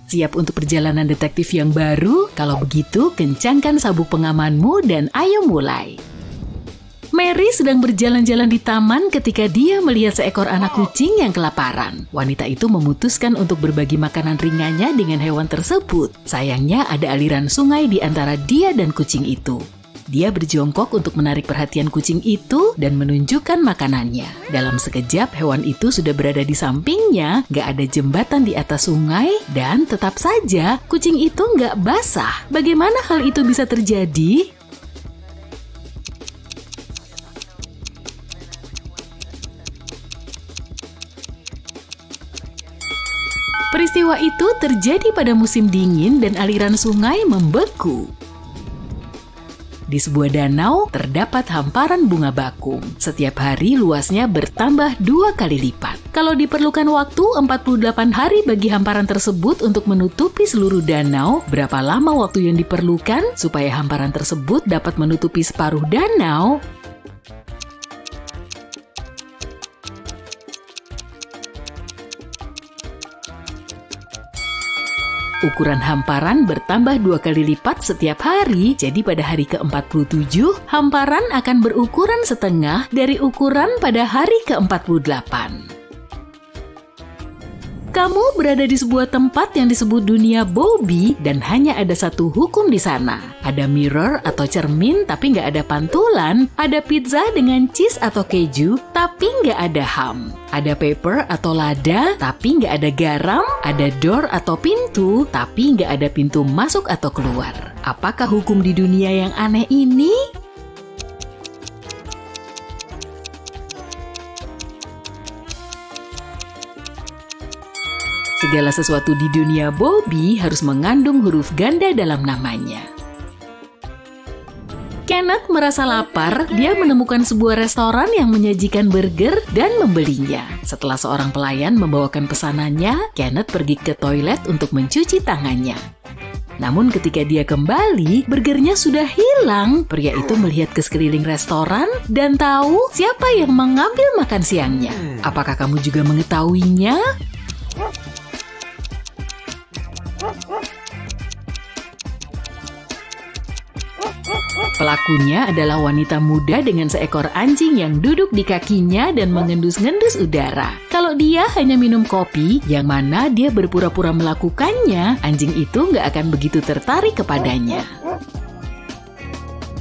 Siap untuk perjalanan detektif yang baru? Kalau begitu, kencangkan sabuk pengamanmu dan ayo mulai. Mary sedang berjalan-jalan di taman ketika dia melihat seekor anak kucing yang kelaparan. Wanita itu memutuskan untuk berbagi makanan ringannya dengan hewan tersebut. Sayangnya ada aliran sungai di antara dia dan kucing itu. Dia berjongkok untuk menarik perhatian kucing itu dan menunjukkan makanannya. Dalam sekejap, hewan itu sudah berada di sampingnya, gak ada jembatan di atas sungai, dan tetap saja kucing itu gak basah. Bagaimana hal itu bisa terjadi? Peristiwa itu terjadi pada musim dingin dan aliran sungai membeku. Di sebuah danau terdapat hamparan bunga bakung. Setiap hari luasnya bertambah 2 kali lipat. Kalau diperlukan waktu 48 hari bagi hamparan tersebut untuk menutupi seluruh danau, berapa lama waktu yang diperlukan supaya hamparan tersebut dapat menutupi separuh danau? Ukuran hamparan bertambah 2 kali lipat setiap hari, jadi pada hari ke-47, hamparan akan berukuran setengah dari ukuran pada hari ke-48. Kamu berada di sebuah tempat yang disebut dunia Bobby dan hanya ada satu hukum di sana. Ada mirror atau cermin tapi nggak ada pantulan. Ada pizza dengan cheese atau keju tapi nggak ada ham. Ada paper atau lada tapi nggak ada garam. Ada door atau pintu tapi nggak ada pintu masuk atau keluar. Apakah hukum di dunia yang aneh ini? Segala sesuatu di dunia Bobby harus mengandung huruf ganda dalam namanya. Kenneth merasa lapar, dia menemukan sebuah restoran yang menyajikan burger dan membelinya. Setelah seorang pelayan membawakan pesanannya, Kenneth pergi ke toilet untuk mencuci tangannya. Namun ketika dia kembali, burgernya sudah hilang. Pria itu melihat ke sekeliling restoran dan tahu siapa yang mengambil makan siangnya. Apakah kamu juga mengetahuinya? Pelakunya adalah wanita muda dengan seekor anjing yang duduk di kakinya dan mengendus-ngendus udara. Kalau dia hanya minum kopi, yang mana dia berpura-pura melakukannya, anjing itu nggak akan begitu tertarik kepadanya.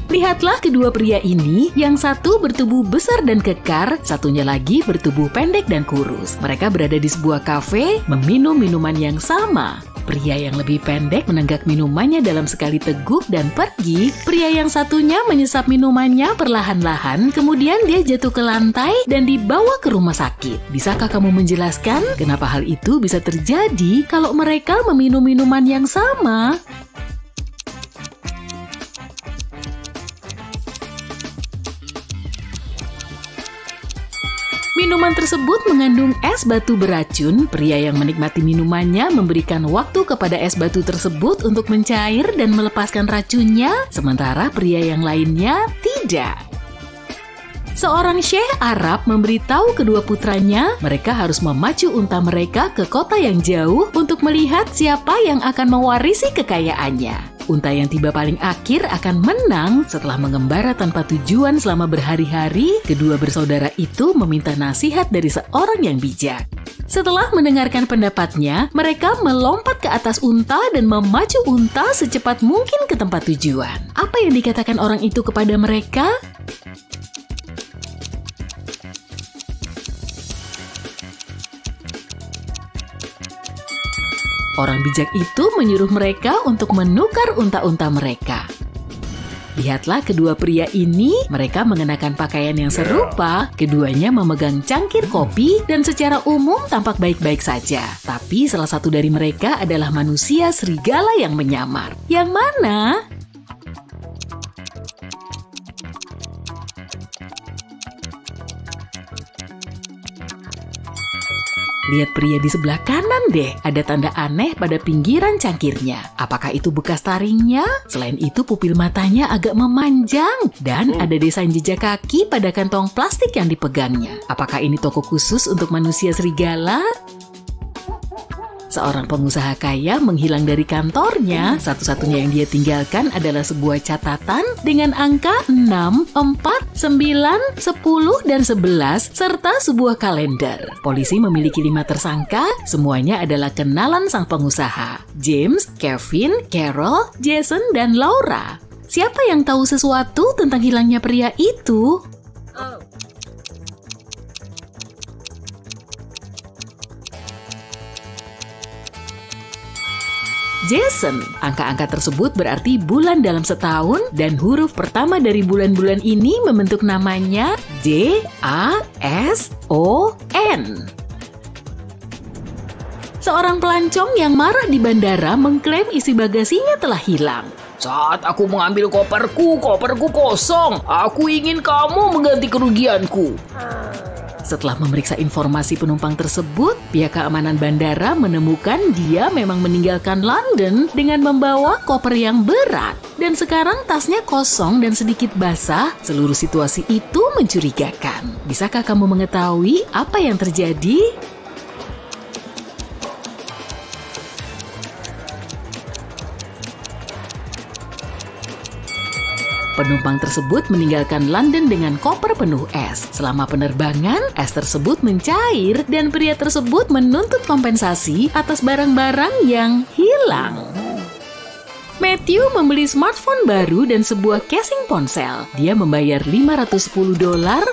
Lihatlah kedua pria ini, yang satu bertubuh besar dan kekar, satunya lagi bertubuh pendek dan kurus. Mereka berada di sebuah kafe, meminum minuman yang sama. Pria yang lebih pendek menenggak minumannya dalam sekali teguk dan pergi. Pria yang satunya menyesap minumannya perlahan-lahan, kemudian dia jatuh ke lantai dan dibawa ke rumah sakit. Bisakah kamu menjelaskan kenapa hal itu bisa terjadi kalau mereka meminum minuman yang sama? Minuman tersebut mengandung es batu beracun. Pria yang menikmati minumannya memberikan waktu kepada es batu tersebut untuk mencair dan melepaskan racunnya, sementara pria yang lainnya tidak. Seorang syekh Arab memberitahu kedua putranya mereka harus memacu unta mereka ke kota yang jauh untuk melihat siapa yang akan mewarisi kekayaannya. Unta yang tiba paling akhir akan menang. Setelah mengembara tanpa tujuan selama berhari-hari, kedua bersaudara itu meminta nasihat dari seorang yang bijak. Setelah mendengarkan pendapatnya, mereka melompat ke atas unta dan memacu unta secepat mungkin ke tempat tujuan. Apa yang dikatakan orang itu kepada mereka? Orang bijak itu menyuruh mereka untuk menukar unta-unta mereka. Lihatlah kedua pria ini, mereka mengenakan pakaian yang serupa, keduanya memegang cangkir kopi dan secara umum tampak baik-baik saja. Tapi salah satu dari mereka adalah manusia serigala yang menyamar. Yang mana? Lihat pria di sebelah kanan deh, ada tanda aneh pada pinggiran cangkirnya. Apakah itu bekas taringnya? Selain itu pupil matanya agak memanjang dan ada desain jejak kaki pada kantong plastik yang dipegangnya. Apakah ini toko khusus untuk manusia serigala? Seorang pengusaha kaya menghilang dari kantornya. Satu-satunya yang dia tinggalkan adalah sebuah catatan dengan angka 6, 4, 9, 10, dan 11 serta sebuah kalender. Polisi memiliki 5 tersangka. Semuanya adalah kenalan sang pengusaha: James, Kevin, Carol, Jason, dan Laura. Siapa yang tahu sesuatu tentang hilangnya pria itu? Jason. Angka-angka tersebut berarti bulan dalam setahun dan huruf pertama dari bulan-bulan ini membentuk namanya J-A-S-O-N. Seorang pelancong yang marah di bandara mengklaim isi bagasinya telah hilang. Saat aku mengambil koperku kosong. Aku ingin kamu mengganti kerugianku. Setelah memeriksa informasi penumpang tersebut, pihak keamanan bandara menemukan dia memang meninggalkan London dengan membawa koper yang berat. Dan sekarang tasnya kosong dan sedikit basah. Seluruh situasi itu mencurigakan. Bisakah kamu mengetahui apa yang terjadi? Penumpang tersebut meninggalkan London dengan koper penuh es. Selama penerbangan, es tersebut mencair dan pria tersebut menuntut kompensasi atas barang-barang yang hilang. Matthew membeli smartphone baru dan sebuah casing ponsel. Dia membayar $510.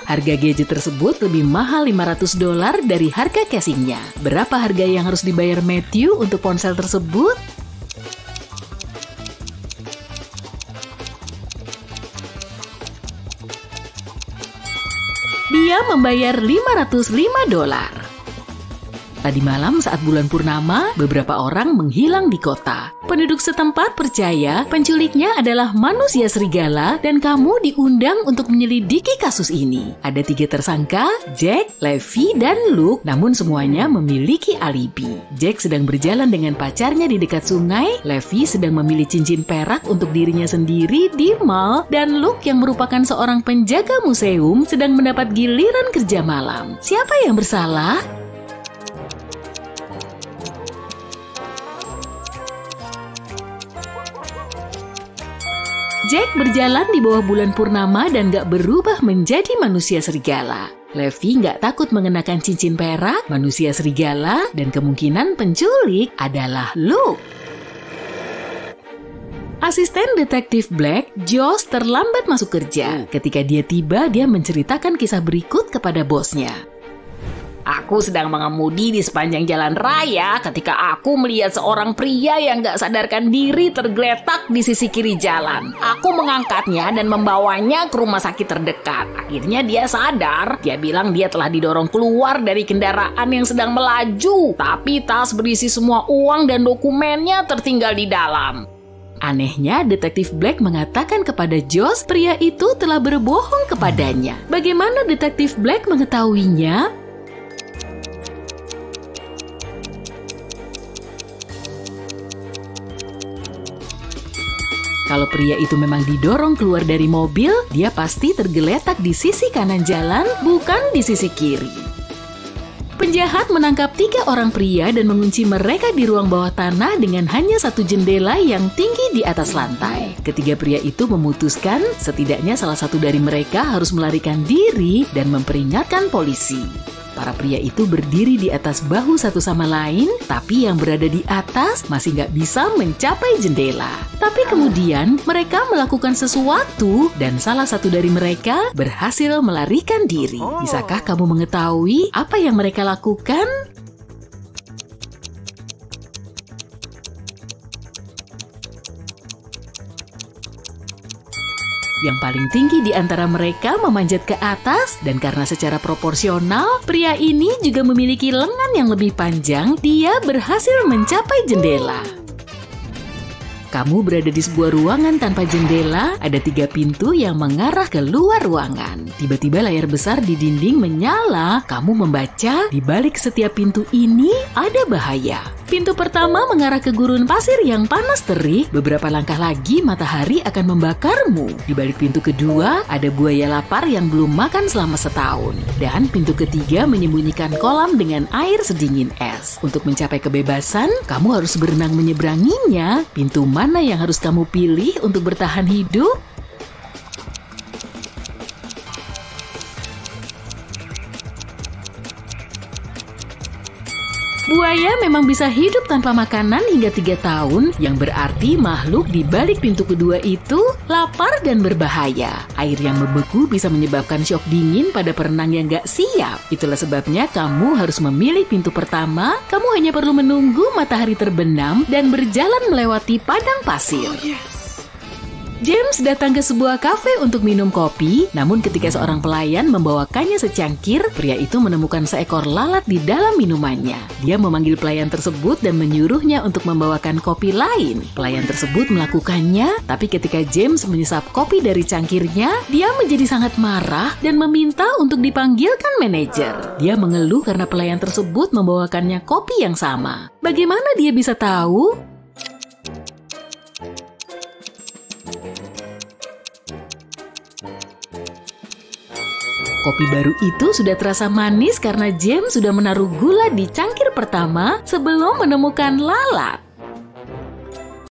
Harga gadget tersebut lebih mahal $500 dari harga casingnya. Berapa harga yang harus dibayar Matthew untuk ponsel tersebut? Dia membayar $505. Tadi malam saat bulan purnama, beberapa orang menghilang di kota. Penduduk setempat percaya penculiknya adalah manusia serigala dan kamu diundang untuk menyelidiki kasus ini. Ada 3 tersangka, Jack, Levi, dan Luke, namun semuanya memiliki alibi. Jack sedang berjalan dengan pacarnya di dekat sungai, Levi sedang memilih cincin perak untuk dirinya sendiri di mall, dan Luke yang merupakan seorang penjaga museum sedang mendapat giliran kerja malam. Siapa yang bersalah? Jack berjalan di bawah bulan purnama dan gak berubah menjadi manusia serigala. Levi gak takut mengenakan cincin perak, manusia serigala, dan kemungkinan penculik adalah Luke. Asisten detektif Black, Josh, terlambat masuk kerja. Ketika dia tiba, dia menceritakan kisah berikut kepada bosnya. Aku sedang mengemudi di sepanjang jalan raya ketika aku melihat seorang pria yang gak sadarkan diri tergeletak di sisi kiri jalan. Aku mengangkatnya dan membawanya ke rumah sakit terdekat. Akhirnya dia sadar. Dia bilang dia telah didorong keluar dari kendaraan yang sedang melaju. Tapi tas berisi semua uang dan dokumennya tertinggal di dalam. Anehnya, detektif Black mengatakan kepada Josh pria itu telah berbohong kepadanya. Bagaimana detektif Black mengetahuinya? Kalau pria itu memang didorong keluar dari mobil, dia pasti tergeletak di sisi kanan jalan, bukan di sisi kiri. Penjahat menangkap 3 orang pria dan mengunci mereka di ruang bawah tanah dengan hanya 1 jendela yang tinggi di atas lantai. Ketiga pria itu memutuskan setidaknya salah satu dari mereka harus melarikan diri dan memperingatkan polisi. Para pria itu berdiri di atas bahu satu sama lain, tapi yang berada di atas masih nggak bisa mencapai jendela. Tapi kemudian mereka melakukan sesuatu dan salah satu dari mereka berhasil melarikan diri. Bisakah kamu mengetahui apa yang mereka lakukan? Yang paling tinggi di antara mereka memanjat ke atas, dan karena secara proporsional, pria ini juga memiliki lengan yang lebih panjang, dia berhasil mencapai jendela. Kamu berada di sebuah ruangan tanpa jendela, ada 3 pintu yang mengarah ke luar ruangan. Tiba-tiba layar besar di dinding menyala, kamu membaca di balik setiap pintu ini ada bahaya. Pintu pertama mengarah ke gurun pasir yang panas terik. Beberapa langkah lagi matahari akan membakarmu. Di balik pintu kedua ada buaya lapar yang belum makan selama setahun. Dan pintu ketiga menyembunyikan kolam dengan air sedingin es. Untuk mencapai kebebasan, kamu harus berenang menyeberanginya. Pintu mana yang harus kamu pilih untuk bertahan hidup? Buaya memang bisa hidup tanpa makanan hingga 3 tahun, yang berarti makhluk di balik pintu kedua itu lapar dan berbahaya. Air yang membeku bisa menyebabkan syok dingin pada perenang yang gak siap. Itulah sebabnya kamu harus memilih pintu pertama. Kamu hanya perlu menunggu matahari terbenam dan berjalan melewati padang pasir. James datang ke sebuah kafe untuk minum kopi, namun ketika seorang pelayan membawakannya secangkir, pria itu menemukan seekor lalat di dalam minumannya. Dia memanggil pelayan tersebut dan menyuruhnya untuk membawakan kopi lain. Pelayan tersebut melakukannya, tapi ketika James menyesap kopi dari cangkirnya, dia menjadi sangat marah dan meminta untuk dipanggilkan manajer. Dia mengeluh karena pelayan tersebut membawakannya kopi yang sama. Bagaimana dia bisa tahu? Kopi baru itu sudah terasa manis karena James sudah menaruh gula di cangkir pertama sebelum menemukan lalat.